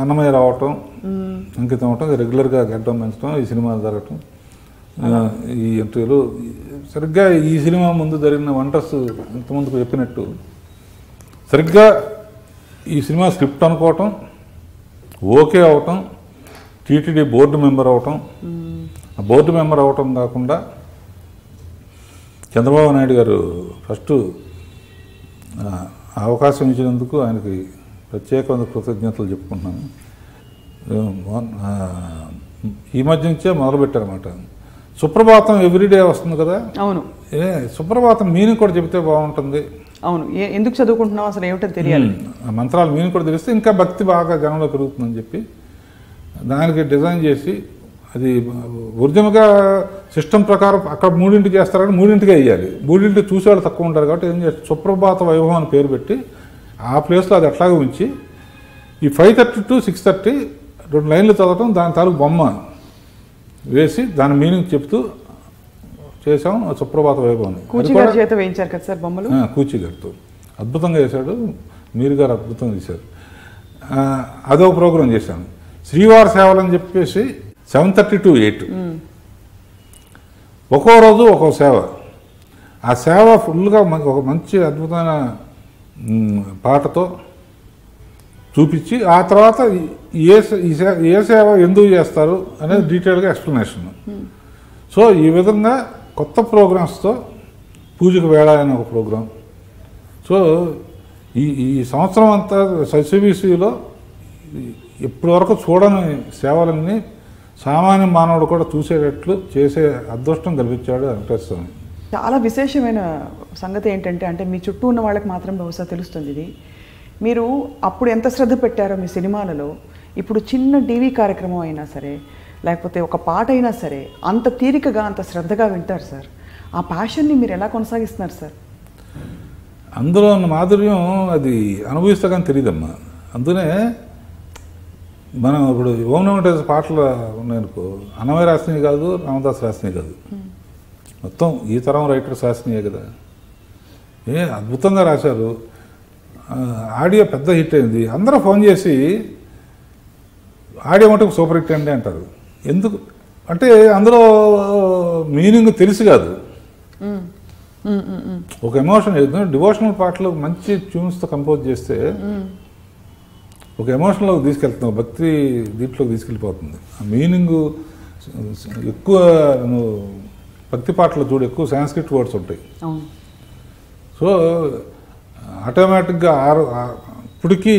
అన్నమయ్య రావటం, అంకితం అవటం, రెగ్యులర్గా గడ్డం పెంచడం, ఈ సినిమా జరగటం, ఈ ఇంటర్వ్యూలు. సరిగ్గా ఈ సినిమా ముందు జరిగిన వంటర్స్ ఇంతకుముందుకు చెప్పినట్టు సరిగ్గా ఈ సినిమా స్క్రిప్ట్ అనుకోవటం, ఓకే అవటం, టీటీడీ బోర్డు మెంబర్ అవటం, ఆ బోర్డు మెంబర్ అవటం కాకుండా చంద్రబాబు నాయుడు గారు ఫస్ట్ అవకాశం ఇచ్చినందుకు ఆయనకి ప్రత్యేకమైన కృతజ్ఞతలు చెప్పుకుంటున్నాను. ఈ మధ్య నుంచే మొదలుపెట్టారన్నమాట. సుప్రభాతం ఎవ్రీడే వస్తుంది కదా. అవును, సుప్రభాతం మీనింగ్ కూడా చెబితే బాగుంటుంది. అవును, ఎందుకు చదువుకుంటున్నాం అసలు ఏమిటో తెలియాలి. మంత్రాలు మీనింగ్ కూడా తెలిస్తే ఇంకా భక్తి బాగా జనంలో పెరుగుతుందని చెప్పి దానికి డిజైన్ చేసి, అది ఒరిజినల్గా సిస్టమ్ ప్రకారం అక్కడ 3 చేస్తారని 3కే వేయాలి. 3 చూసేవాళ్ళు తక్కువ ఉంటారు కాబట్టి ఏం చేస్తారు, సుప్రభాత వైభవం అని పేరు పెట్టి ఆ ప్లేస్లో అది అట్లాగే ఉంచి ఈ 5:30 to 6:30 2 లైన్లు చదవటం, దాని తాలూకు బొమ్మ వేసి దాని మీనింగ్ చెప్తూ చేసాం సుప్రభాత వైభవం. చేత వేయించారు కదా సార్ బొమ్మలు. కూచిగారితో అద్భుతంగా చేశాడు, మీరు గారు అద్భుతంగా చేశారు. అదొక ప్రోగ్రాం చేశాను. శ్రీవారి సేవలు అని చెప్పేసి 7:30 to 8 ఒక్కో రోజు ఒక్కో సేవ. ఆ సేవ ఫుల్గా ఒక మంచి అద్భుతమైన పాటతో చూపించి ఆ తర్వాత ఏ సేవ ఎందుకు చేస్తారు అనేది డీటెయిల్గా ఎక్స్ప్లెనేషన్. సో ఈ విధంగా కొత్త ప్రోగ్రామ్స్తో పూజకు వేళ అనే ఒక ప్రోగ్రాం. సో ఈ సంవత్సరం అంతా సిబిసిలో ఇప్పటి వరకు చూడని సేవలన్నీ సామాన్య మానవుడు కూడా చూసేటట్లు చేసే అదృష్టం కల్పించాడు వెంకటేశ్వర స్వామి. చాలా విశేషమైన సంగతి ఏంటంటే, అంటే మీ చుట్టూ ఉన్న వాళ్ళకి మాత్రం బహుశా తెలుస్తుంది ఇది, మీరు అప్పుడు ఎంత శ్రద్ధ పెట్టారో మీ సినిమాలలో, ఇప్పుడు చిన్న టీవీ కార్యక్రమం అయినా సరే లేకపోతే ఒక పాట అయినా సరే అంత తీరికగా అంత శ్రద్ధగా వింటారు సార్. ఆ ప్యాషన్ని మీరు ఎలా కొనసాగిస్తున్నారు సార్? అందులో ఉన్న మాధుర్యం అది అనుభవిస్తా కానీ తెలియదమ్మా. అందునే మనం ఇప్పుడు ఓం నమో వెంకటేశ్వర పాటలు ఉన్నాయనుకో, అన్నమయ్య రాసినవి కాదు, రామదాస్ రాసినవి కాదు, మొత్తం ఈ తరం రైటర్స్ రాసినవే కదా. అద్భుతంగా రాశారు. ఆడియో పెద్ద హిట్ అయింది. అందరూ ఫోన్ చేసి ఆడియో మటుకు సూపర్ హిట్ అండి అంటారు. ఎందుకు అంటే అందులో మీనింగ్ తెలిసి కాదు, ఒక ఎమోషన్. డివోషనల్ పాటలు మంచి ట్యూన్స్తో కంపోజ్ చేస్తే ఒక ఎమోషన్లోకి తీసుకెళ్తున్నావు, భక్తి దీంట్లోకి తీసుకెళ్ళిపోతుంది. ఆ మీనింగ్ ఎక్కువ. నువ్వు భక్తి పాటలు చూడు, ఎక్కువ సాంస్క్రిట్ వర్డ్స్ ఉంటాయి. సో ఆటోమేటిక్గా ఇప్పటికీ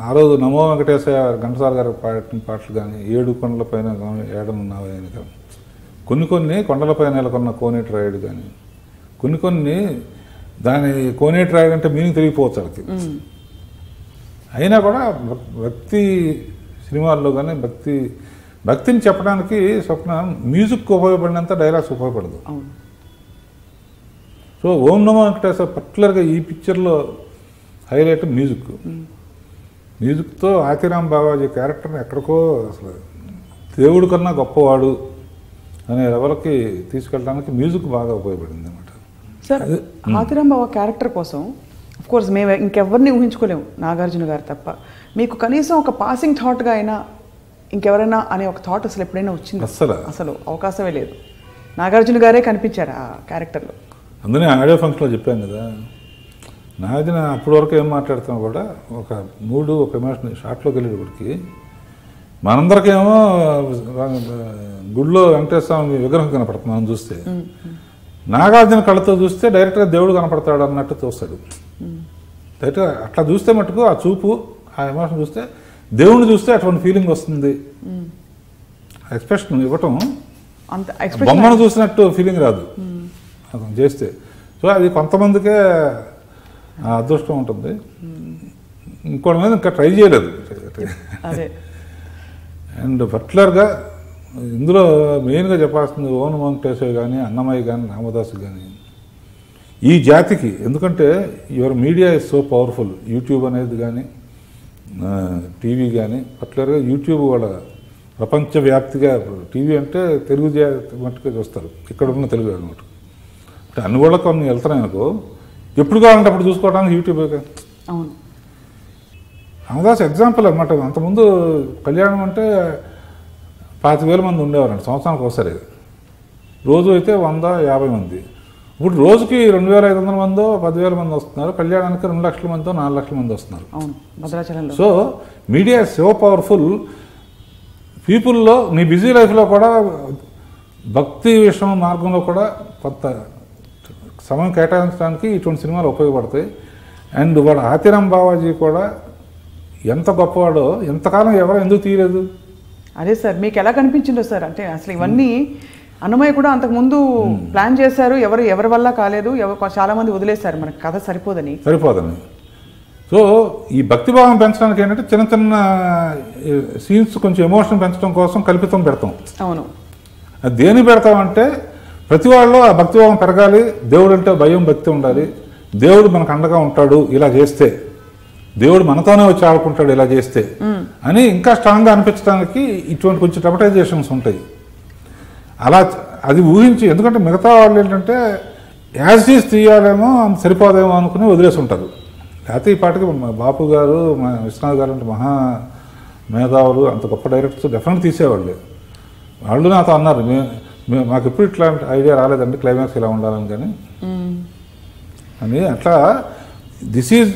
ఆ రోజు నమో వెంకటేశ్వర ఘంటసాల గారు పాడిన పాటలు కానీ, 7 కొండలపైన ఏడనున్నావే అని కానీ, కొన్ని కొండలపైన నెలకొన్న కోనేటి రాయుడు కానీ, కొన్ని దాని కోనేటి రాయుడు అంటే మీనింగ్ తెలియకపోవచ్చు వాళ్ళకి. అయినా కూడా భక్తి సినిమాల్లో కానీ భక్తిని చెప్పడానికి స్వప్న మ్యూజిక్ ఉపయోగపడినంత డైలాగ్స్ ఉపయోగపడదు. సో ఓం నమో వెంకటేశ్వర పర్టికులర్గా ఈ పిక్చర్లో హైలైట్ మ్యూజిక్తో ఆతిరామ్ బాబాజీ క్యారెక్టర్ని ఎక్కడికో అసలు దేవుడి కన్నా గొప్పవాడు అనే లెవెల్కి తీసుకెళ్ళడానికి మ్యూజిక్ బాగా ఉపయోగపడింది అన్నమాట. సార్ ఆతిరామ్ బాబా క్యారెక్టర్ కోసం కోర్స్ మేము ఇంకెవరిని ఊహించుకోలేము, నాగార్జున గారు తప్ప. మీకు కనీసం ఒక పాసింగ్ థాట్గా అయినా ఇంకెవరైనా అనే ఒక థాట్ అసలు ఎప్పుడైనా వచ్చింది? అసలు అవకాశమే లేదు. నాగార్జున గారే కనిపించారు ఆ క్యారెక్టర్లో. అందునే ఆడియో ఫంక్షన్లో చెప్పాను కదా, నాగార్జున అప్పటి వరకు ఏం మాట్లాడుతున్నా కూడా ఒక మూడు ఒక ఎమోషన్ షార్ట్లోకి వెళ్ళేటప్పటికి మనందరికేమో గుడిలో వెంకటేశ్వర స్వామి విగ్రహం కనపడుతుంది మనం చూస్తే, నాగార్జున కళ్ళతో చూస్తే డైరెక్ట్గా దేవుడు కనపడతాడు అన్నట్టు చూస్తాడు. డైరెక్ట్గా అట్లా చూస్తే మటుకు ఆ చూపు ఆ ఎమోషన్ చూస్తే దేవుడిని చూస్తే అటువంటి ఫీలింగ్ వస్తుంది. ఎక్స్ప్రెషన్ ఇవ్వటం బొమ్మను చూసినట్టు ఫీలింగ్ రాదు అతను చేస్తే. సో అది కొంతమందికే అదృష్టం ఉంటుంది, ఇంకోటి మీద ఇంకా ట్రై చేయలేదు. అండ్ పర్టికులర్గా ఇందులో మెయిన్గా చెప్పాల్సింది ఓం వెంకటేశ్వర కానీ, అన్నమయ్య కానీ, రామదాసు కానీ ఈ జాతికి. ఎందుకంటే your media is so powerful. YouTube అనేది కానీ, టీవీ కానీ, పర్టికులర్గా యూట్యూబ్ వాళ్ళ ప్రపంచవ్యాప్తిగా టీవీ అంటే తెలుగు మట్టుగా చూస్తారు, ఇక్కడ ఉన్న తెలుగు అనమాట. అంటే అన్ని వాళ్ళకి కొన్ని వెళ్తున్నాయి అనుకో, ఎప్పుడు కావాలంటే అప్పుడు చూసుకోవడానికి యూట్యూబ్. అవును, రామదాస్ ఎగ్జాంపుల్ అనమాట. అంతకుముందు కళ్యాణం అంటే 25,000 మంది ఉండేవారండి సంవత్సరానికి ఒకసారి. రోజు అయితే 150 మంది. ఇప్పుడు రోజుకి 2,500 మందో 10,000 మంది వస్తున్నారు. కళ్యాణానికి 2 లక్షల మందో 4 లక్షల మంది వస్తున్నారు. So media so powerful. పీపుల్లో నీ బిజీ లైఫ్లో కూడా భక్తి విషయం మార్గంలో కూడా కొంత సమయం కేటాయించడానికి ఇటువంటి సినిమాలు ఉపయోగపడతాయి. అండ్ వాడు ఆతిరామ్ బావాజీ కూడా ఎంత గొప్పవాడో ఎంతకాలం ఎవరు ఎందుకు తీయలేదు. అదే సార్, మీకు ఎలా కనిపించిందో సార్? అంటే అసలు ఇవన్నీ అన్నమయ్య కూడా అంతకుముందు ప్లాన్ చేశారు, ఎవరి వల్ల కాలేదు, చాలా మంది వదిలేశారు, మనకు కథ సరిపోదని. సో ఈ భక్తిభావం పెంచడానికి ఏంటంటే చిన్న చిన్న సీన్స్ కొంచెం ఎమోషన్ పెంచడం కోసం కల్పితం పెడతాం. అవును, అది దేని పెడతామంటే ప్రతి వాళ్ళు ఆ భక్తిభావం పెరగాలి, దేవుడు అంటే భయం భక్తి ఉండాలి, దేవుడు మనకు అండగా ఉంటాడు ఇలా చేస్తే, దేవుడు మనతోనే వచ్చి ఆడుకుంటాడు ఇలా చేస్తే అని ఇంకా స్ట్రాంగ్గా అనిపించడానికి ఇటువంటి కొంచెం డ్రమటైజేషన్స్ ఉంటాయి. అలా అది ఊహించి, ఎందుకంటే మిగతా వాళ్ళు ఏంటంటే యాజ్ ఈజ్ తీయాలేమో అంత సరిపోదేమో అనుకుని వదిలేసి ఉంటారు. లేకపోతే ఈ పాటకి బాపు గారు, విశ్వనాథ్ గారు అంటే మహా మేధావులు, అంత గొప్ప డైరెక్టర్స్ డెఫినెట్ తీసేవాళ్ళు. వాళ్ళు నాతో అన్నారు, మాకు ఎప్పుడు ఇట్లాంటి ఐడియా రాలేదండి క్లైమాక్స్ ఇలా ఉండాలని కానీ అని. అట్లా this is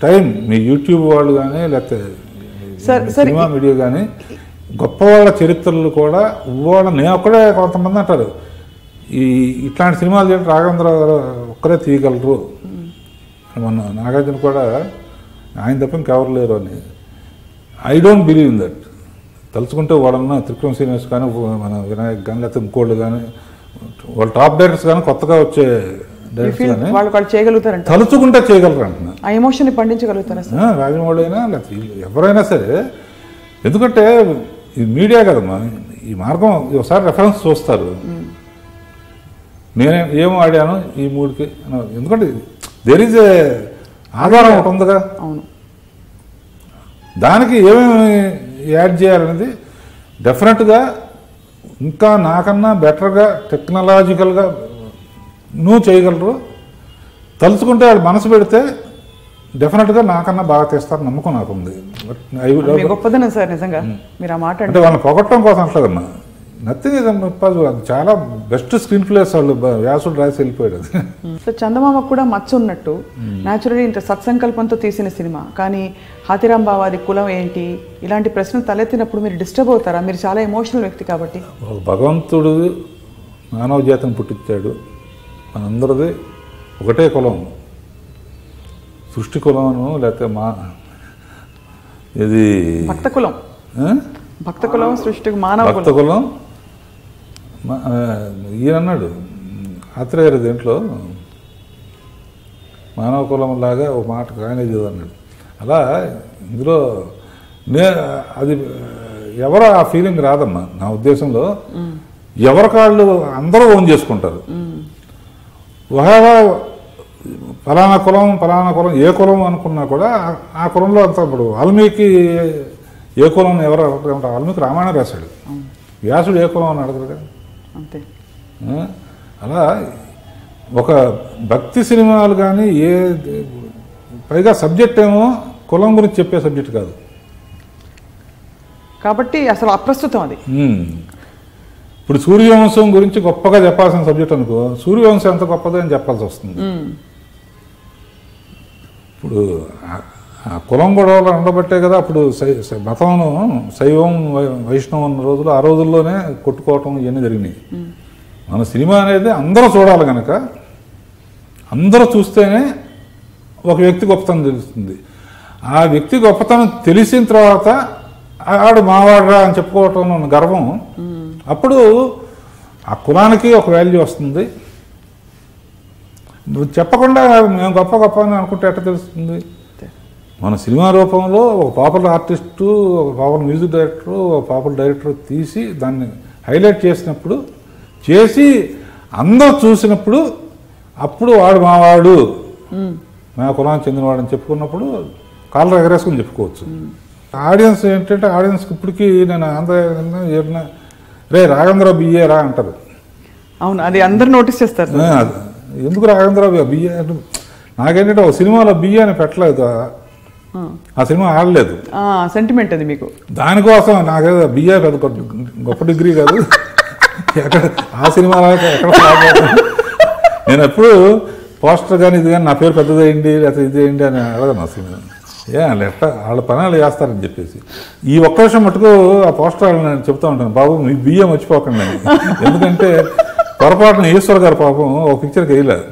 time. Me YouTube వాళ్ళు కానీ లేకపోతే సినిమా మీడియా కానీ గొప్ప వాళ్ళ చరిత్రలు కూడా నేను ఒక్కడే, కొంతమంది అంటారు ఇట్లాంటి సినిమాలు చేయండి రాఘవేంద్ర గారు ఒక్కరే తీయగలరు మన నాగార్జున కూడా ఆయన తప్ప ఇంకెవరు లేరు అని. I don't believe in that. తలుచుకుంటే వాళ్ళన్న త్రివిక్రమ్ శ్రీనివాస్ కానీ, మన వినాయక్ కానీ, లేకపోతే ఇంకోళ్ళు కానీ, వాళ్ళ టాప్ డైరెక్టర్స్ కానీ, కొత్తగా వచ్చే డైరెక్టర్స్ కానీ వాళ్ళు చేయగలుగుతారంట, తలుచుకుంటే చేయగలరు అంటున్నా. ఆ ఎమోషన్ పండించగలుగుతారా సార్? రాజమౌళి అయినా లేకపోతే ఎవరైనా సరే. ఎందుకంటే ఇది మీడియా కదమ్మా, ఈ మార్గం ఒకసారి రెఫరెన్స్ చూస్తారు. నేనే ఏం ఆడాను ఈ మూడుకి, ఎందుకంటే దేర్ ఈజ్ ఏ ఆధారం ఒకటి ఉందిగా. అవును, దానికి ఏమేమి యాడ్ చేయాలనేది డెఫినెట్గా ఇంకా నాకన్నా బెటర్గా టెక్నాలజికల్గా నువ్వు చేయగలరు. తలుచుకుంటే వాళ్ళు మనసు పెడితే డెఫినెట్గా నాకన్నా బాగా తీస్తారు నమ్మకం నాకు ఉంది. గొప్పదనం సార్ నిజంగా మీరు ఆ మాట అంటే వాళ్ళని పొగట్టడం కోసం అంటలేదమ్మా. Nothing is impossible. అది చాలా బెస్ట్ స్క్రీన్ ప్లేస్ వాళ్ళు వ్యాసుడు రాసి వెళ్ళిపోయాడు. సో చందమామకు కూడా మచ్చ ఉన్నట్టు న్యాచురలీ ఇంత సత్సంకల్పంతో తీసిన సినిమా, కానీ హాతిరాం బావాది కులం ఏంటి ఇలాంటి ప్రశ్నలు తలెత్తినప్పుడు మీరు డిస్టర్బ్ అవుతారా? మీరు చాలా ఎమోషనల్ వ్యక్తి కాబట్టి. భగవంతుడు మానవ జాతిని పుట్టించాడు, మనందరిది ఒకటే కులం, సృష్టి కులము, లేకపోతే ఇది భక్త కులం, భక్త కులం, సృష్టి మానవ భక్త కులం. ఈయన అన్నాడు ఆత్రేయరు దేంట్లో మానవ కులం లాగా ఒక మాట ఆయనే చదువు. అలా ఇందులో అది ఎవరో ఆ ఫీలింగ్ రాదమ్మా నా ఉద్దేశంలో. ఎవరి కాళ్ళు అందరూ ఓన్ చేసుకుంటారు. ఒకవేళ ఫలానా కులం ఏ కులం అనుకున్నా కూడా ఆ కులంలో అంత ఇప్పుడు వాల్మీకి ఏ కులం ఎవరు వాల్మీకి రామాయణం రాశాడు, వ్యాసుడు ఏ కులం అని అడగరు కదా. అంతే. అలా ఒక భక్తి సినిమాలు కానీ పైగా సబ్జెక్ట్ ఏమో కులం గురించి చెప్పే సబ్జెక్ట్ కాదు కాబట్టి అసలు అప్రస్తుతం అది. ఇప్పుడు సూర్యవంశం గురించి గొప్పగా చెప్పాల్సిన సబ్జెక్ట్ అనుకో, సూర్యవంశం ఎంత గొప్పదో అని చెప్పాల్సి వస్తుంది. ఇప్పుడు ఆ కులం గొడవలు ఉండబట్టే కదా అప్పుడు మతంలో శైవం వైష్ణవం ఉన్న రోజులు, ఆ రోజుల్లోనే కొట్టుకోవటం ఇవన్నీ జరిగినాయి. మన సినిమా అనేది అందరూ చూడాలి కనుక, అందరూ చూస్తేనే ఒక వ్యక్తి గొప్పతనం తెలుస్తుంది. ఆ వ్యక్తి గొప్పతనం తెలిసిన తర్వాత ఆడు మావాడరా అని చెప్పుకోవటం ఉన్న గర్వం, అప్పుడు ఆ కులానికి ఒక వాల్యూ వస్తుంది. నువ్వు చెప్పకుండా మేము గొప్ప అని అనుకుంటే ఎట్లా తెలుస్తుంది? మన సినిమా రూపంలో ఒక పాపులర్ ఆర్టిస్టు, ఒక పాపులర్ మ్యూజిక్ డైరెక్టరు, ఒక పాపులర్ డైరెక్టర్ తీసి దాన్ని హైలైట్ చేసినప్పుడు, చేసి అందరూ చూసినప్పుడు, అప్పుడు వాడు మావాడు, మా కులానికి చెందినవాడు అని చెప్పుకున్నప్పుడు కాళ్ళు ఎగరేసుకుని చెప్పుకోవచ్చు. ఆడియన్స్ ఏంటంటే ఆడియన్స్కి ఇప్పటికీ నేను ఆంధ్ర రే రాఘవేంద్రరావు బిఏ రా అంటారు. అవును, అది అందరు నోటీస్ చేస్తారు. ఎందుకు రాఘవేంద్రరావు బిఏ? నాకేంటంటే ఒక సినిమాలో బిఏ అని పెట్టలేదు, ఆ సినిమా ఆడలేదు, సెంటిమెంట్ అది మీకు. దానికోసం నాకేదో బిఏ పెద్ద గొప్ప డిగ్రీ కాదు, ఎక్కడ ఆ సినిమాలో ఎక్కడ నేను ఎప్పుడు పోస్టర్ కానీ ఇది కానీ నా పేరు పెద్దదేయండి లేకపోతే ఇది వేయండి అని అడగను అసలు. ఎట్లా వాళ్ళ పనులు చేస్తారని చెప్పేసి ఈ ఒక్క విషయం మటుకు ఆ పోస్టర్ నేను చెప్తా ఉంటాను, బాబు మీ బియ్యం మర్చిపోకండి అని. ఎందుకంటే పొరపాటున ఈశ్వర్ గారు పాపం ఒక పిక్చర్కి వేయలేదు,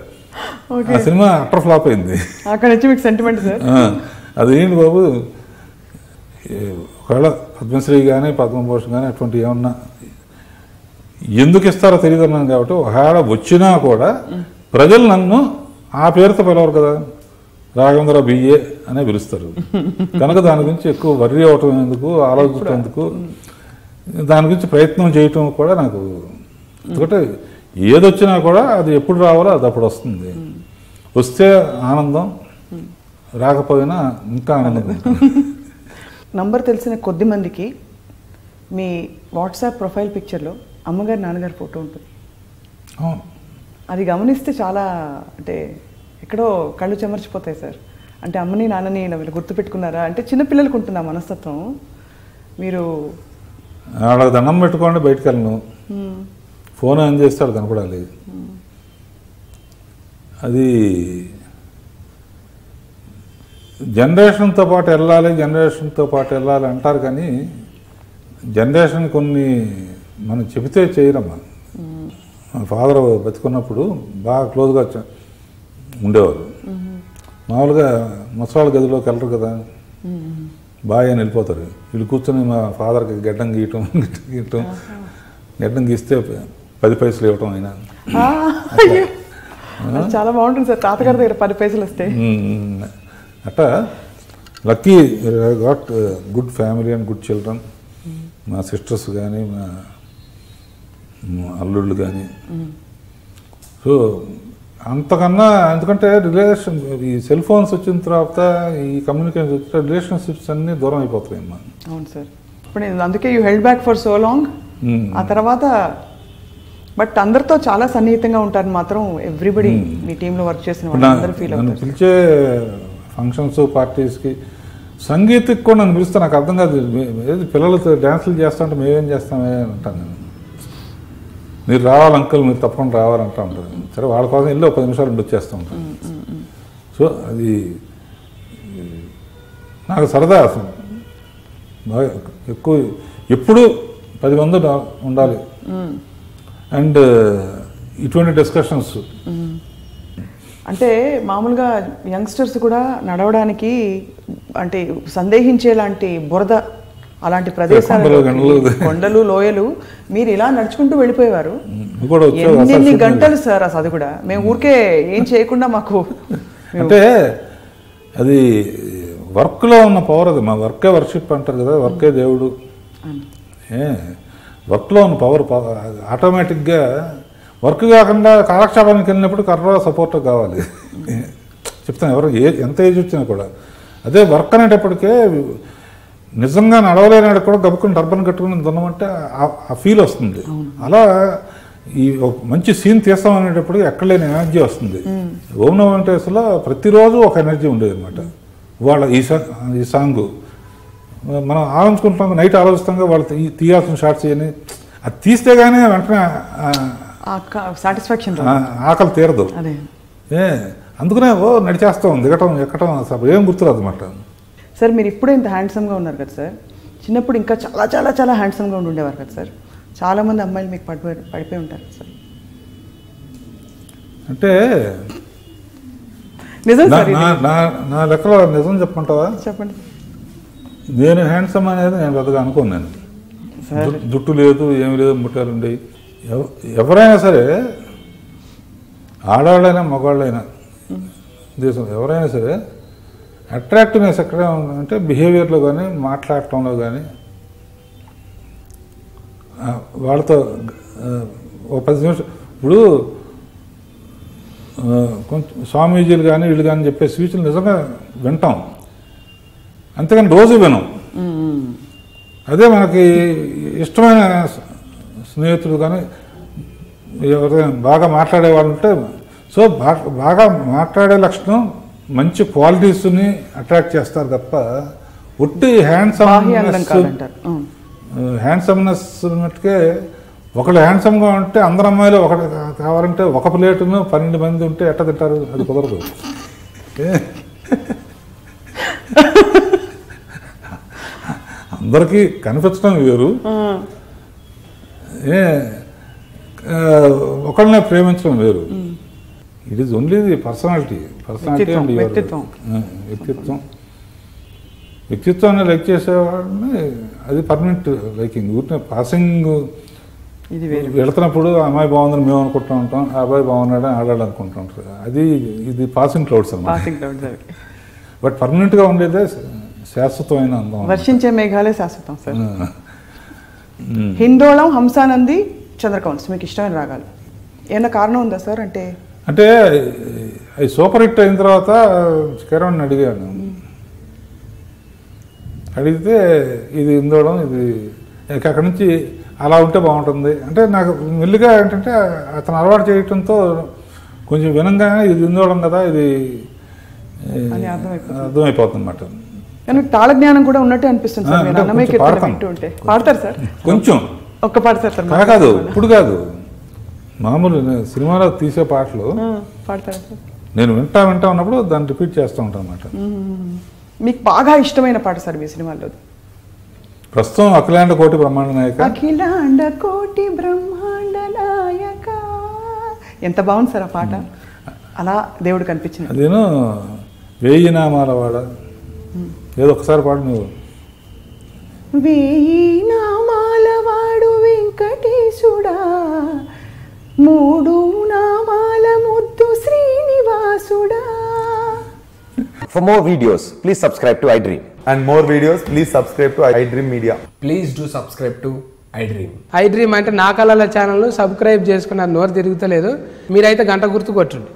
ఆ సినిమా అట్టర్ ఫ్లాప్ అయింది. అక్కడ నుంచి మీకు సెంటిమెంట్ సార్. అదేంటి బాబు, ఒకవేళ పద్మశ్రీ కానీ పద్మభూషణ్ కానీ అటువంటి ఏమన్నా ఎందుకు ఇస్తారో తెలియదు అన్నాను. కాబట్టి ఒకవేళ వచ్చినా కూడా ప్రజలు నన్ను ఆ పేరుతో పిలవరు కదా, రాఘవేంద్రరావు బిఏ అనే పిలుస్తారు. కనుక దాని గురించి ఎక్కువ వర్రీ అవటం ఎందుకు, ఆలోచించడం ఎందుకు, దాని గురించి ప్రయత్నం చేయటం కూడా నాకు. ఎందుకంటే ఏదొచ్చినా కూడా అది ఎప్పుడు రావాలో అది అప్పుడు వస్తుంది. వస్తే ఆనందం, రాకపోయినా ఇంకా ఆనందం. నంబర్ తెలిసిన కొద్ది మందికి మీ వాట్సాప్ ప్రొఫైల్ పిక్చర్లో అమ్మగారు నాన్నగారు ఫోటో ఉంటుంది. అవును, అది గమనిస్తే చాలా అంటే ఎక్కడో కళ్ళు చెమర్చిపోతాయి సార్. అంటే అమ్మని నాన్నని వీళ్ళు గుర్తుపెట్టుకున్నారా అంటే చిన్నపిల్లలకు ఉంటుంది ఆ మనస్తత్వం. మీరు వాళ్ళకి దండం పెట్టుకోండి, బయటకు వెళ్ళను, ఫోన్ ఆన్ చేస్తే వాళ్ళు కనపడాలి. అది జనరేషన్తో పాటు వెళ్ళాలి అంటారు, కానీ జనరేషన్ కొన్ని మనం చెబితే చేయరమ్మా. మా ఫాదర్ బతికున్నప్పుడు బాగా క్లోజ్గా ఉండేవారు. మామూలుగా ముసలాళ్ళ గదిలోకి వెళ్ళరు కదా, బాయ్ అని వెళ్ళిపోతారు. వీళ్ళు కూర్చొని మా ఫాదర్కి గడ్డం గీయటం గడ్డం గీస్తే 10 పైసలు ఇవ్వటం అయినా. చాలా బాగుంటుంది సార్, తాతగారి దగ్గర 10 పైసలు వస్తాయి. అట్లా lucky got good family and good children. మా సిస్టర్స్ కానీ మా అల్లుళ్ళు కానీ. సో అంతకన్నా ఎందుకంటే ఈ సెల్ ఫోన్స్ వచ్చిన తర్వాత ఈ కమ్యూనికేషన్ వచ్చిన రిలేషన్షిప్స్ అన్నీ దూరం అయిపోతాయి అమ్మా. అవును సార్, ఇప్పుడు అందుకే you held back for so long. ఆ తర్వాత బట్ అందరితో చాలా సన్నిహితంగా ఉంటారని మాత్రం ఎవ్రీబడి మీ టీంలో వర్క్ చేసిన వాళ్ళందరూ ఫీల్ అవుతారు. నన్ను పిలిచే ఫంక్షన్స్ పార్టీస్కి సంగీతకి కూడా నన్ను పిలుస్తే నాకు అర్థం కాదు. ఏది పిల్లలతో డ్యాన్సులు చేస్తా అంటే మేమేం చేస్తామే అంటాను నేను. మీరు రావాలి అంకుల్, మీరు తప్పకుండా రావాలంటా ఉంటారు. సరే వాళ్ళ కోసం వెళ్ళి 10 నిమిషాలు ఉండి వచ్చేస్తూ ఉంటాను. సో అది నాకు సరదా అసలు బాగా ఎక్కువ. ఎప్పుడు 10 మంది ఉండాలి అండ్ ఇటువంటి డిస్కషన్స్. అంటే మామూలుగా యంగ్స్టర్స్ కూడా నడవడానికి అంటే సందేహించేలాంటి బురద అలాంటి ప్రదేశాలు, కొండలు లోయలు మీరు ఇలా నడుచుకుంటూ వెళ్ళిపోయేవారు. ఎన్ని గంటలు సార్ అసలు? అది కూడా మేము ఊరికే ఏం చేయకుండా మాకు అంటే అది వర్క్లో ఉన్న పవర్. అది మా వర్కే వర్షిప్ అంటారు కదా, వర్కే దేవుడు. వర్క్లో ఉన్న పవర్ ఆటోమేటిక్గా వర్క్ కాకుండా కాలక్షేపానికి వెళ్ళినప్పుడు కర్ర సపోర్ట్ కావాలి. చెప్తాను ఎవరు ఎంత ఏజ్ వచ్చినా కూడా. అదే వర్క్ అనేటప్పటికే నిజంగా నడవలేనాడు కూడా గబుక్కుని టర్బన్ కట్టుకుని దున్నమంటే ఆ ఫీల్ వస్తుంది. అలా ఈ మంచి సీన్ తీస్తాం అనేటప్పుడు ఎక్కడ లేని ఎనర్జీ వస్తుంది. ఓం నమో వెంకటేశ్వరలో ప్రతిరోజు ఒక ఎనర్జీ ఉండేది అనమాట. వాళ్ళ ఈ సాంగ్ మనం ఆలోచించుకుంటాం, నైట్ ఆలోచిస్తాం వాళ్ళు తీయాల్సిన షార్ట్స్ అని. అది తీస్తే కానీ వెంటనే సాటిస్ఫాక్షన్, ఆకలి తీరదు. అందుకనే నడిచేస్తాం, దిగటం ఎక్కటం అసలు ఏం గుర్తురాదు అనమాట. సార్ మీరు ఇప్పుడే ఇంత హ్యాండ్సమ్గా ఉన్నారు కదా సార్, చిన్నప్పుడు ఇంకా చాలా చాలా చాలా హ్యాండ్సమ్గా ఉండేవారు కదా సార్. చాలామంది అమ్మాయిలు మీకు పడిపోయి ఉంటారు సార్. అంటే నిజం సార్, నా లెక్కలో నిజం చెప్పమంటావా? చెప్పండి. నేను హ్యాండ్సమ్ అనేది నేను పెద్దగా అనుకోను. నేను జుట్టు లేదు, ఏమి లేదు, ముట్టాలు ఉండేవి. ఎవరైనా సరే, ఆడవాళ్ళైనా మగవాళ్ళైనా దేశం ఎవరైనా సరే అట్రాక్టివ్నెస్ ఎక్కడే ఉందంటే బిహేవియర్లో కానీ మాట్లాడటంలో కానీ. వాళ్ళతో ఒక 10 నిమిషాలు ఇప్పుడు కొంచెం స్వామీజీలు కానీ వీళ్ళు కానీ చెప్పే స్పీచ్లు నిజంగా వింటాం, అంతేగాని రోజు వినం. అదే మనకి ఇష్టమైన స్నేహితులు కానీ ఎవరైనా బాగా మాట్లాడే వాళ్ళు ఉంటే, సో బాగా మాట్లాడే లక్షణం మంచి క్వాలిటీస్ని అట్రాక్ట్ చేస్తారు తప్ప ఒట్టి హ్యాండ్సమ్నెస్ మట్టుకే. ఒకళ్ళు హ్యాండ్సమ్గా ఉంటే అందరు అమ్మాయిలు ఒకటి కావాలంటే ఒక ప్లేటును 12 మంది ఉంటే ఎట్ట తింటారు? అది కుదరదు. అందరికీ కనిపించడం వేరు, ఒకళ్ళనే ప్రేమించడం వేరు. It is only the personality and వ్యక్తిత్వాన్ని లైక్ చేసేవాడిని అది పర్మనెంట్ లైకింగ్. ఊరినే పాసింగ్ వెళుతున్నప్పుడు అమ్మాయి బాగుందని మేము అనుకుంటూ ఉంటాం, ఆ అబ్బాయి బాగున్నాడని ఆడాలి అనుకుంటూ ఉంటారు. ఇది పాసింగ్ క్లౌడ్స్ అన్నమాట. బట్ పర్మనెంట్గా ఉండేదే శాశ్వతమైన అందం. వర్షించే మేఘాలే శాశ్వతం సార్. హిందోళం, హంసానంది, చంద్రకౌన్స్ మీకు ఇష్టమైన రాగాలు ఏమన్నా కారణం ఉందా సార్? అంటే అది సూపర్ హిట్ అయిన తర్వాత కిరణ్ అడిగాను. అడిగితే ఇది హిందోళం, ఇది అక్కడి నుంచి అలా ఉంటే బాగుంటుంది అంటే నాకు మెల్లిగా ఏంటంటే అతను అలవాటు చేయటంతో కొంచెం వినంగానే ఇది హిందోళం కదా, ఇది అర్థమైపోతుంది అన్నమాట. కానీ తాళ జ్ఞానం కూడా ఉన్నట్టు అనిపిస్తుంది సార్. పాడతారు సార్ కొంచెం, ఒక్క పాట సార్. కాదు ఇప్పుడు కాదు, మామూలు సినిమాలో తీసే పాటలు పాడతారు సార్. నేను వింటా ఉన్నప్పుడు దాన్ని రిపీట్ చేస్తూ ఉంటాను అన్నమాట. మీకు బాగా ఇష్టమైన పాట సార్ మీ సినిమాలో? ప్రస్తుతం అఖిలాండ కోటి బ్రహ్మాండ నాయక. అఖిలాండ కోటి బ్రహ్మాండ నాయక ఎంత బాగుంది సార్ ఆ పాట. అలా దేవుడు కనిపించింది. అదేను వేయి నామాల వాడ ఏదో ఒకసారి పాడు నువ్వు. వేయి నామాల వాడు వెంకటేశుడా, మూడు నామాల ముద్దు శ్రీనివాసుడా. For more videos, please subscribe to iDream. And more videos, please subscribe to iDream Media. Please do subscribe to iDream. iDream అంటే నా కళల ఛానల్ను సబ్స్క్రైబ్ చేసుకున్న నోరు తిరుగుతలేదు. మీరైతే గంట గుర్తు కొట్టండి.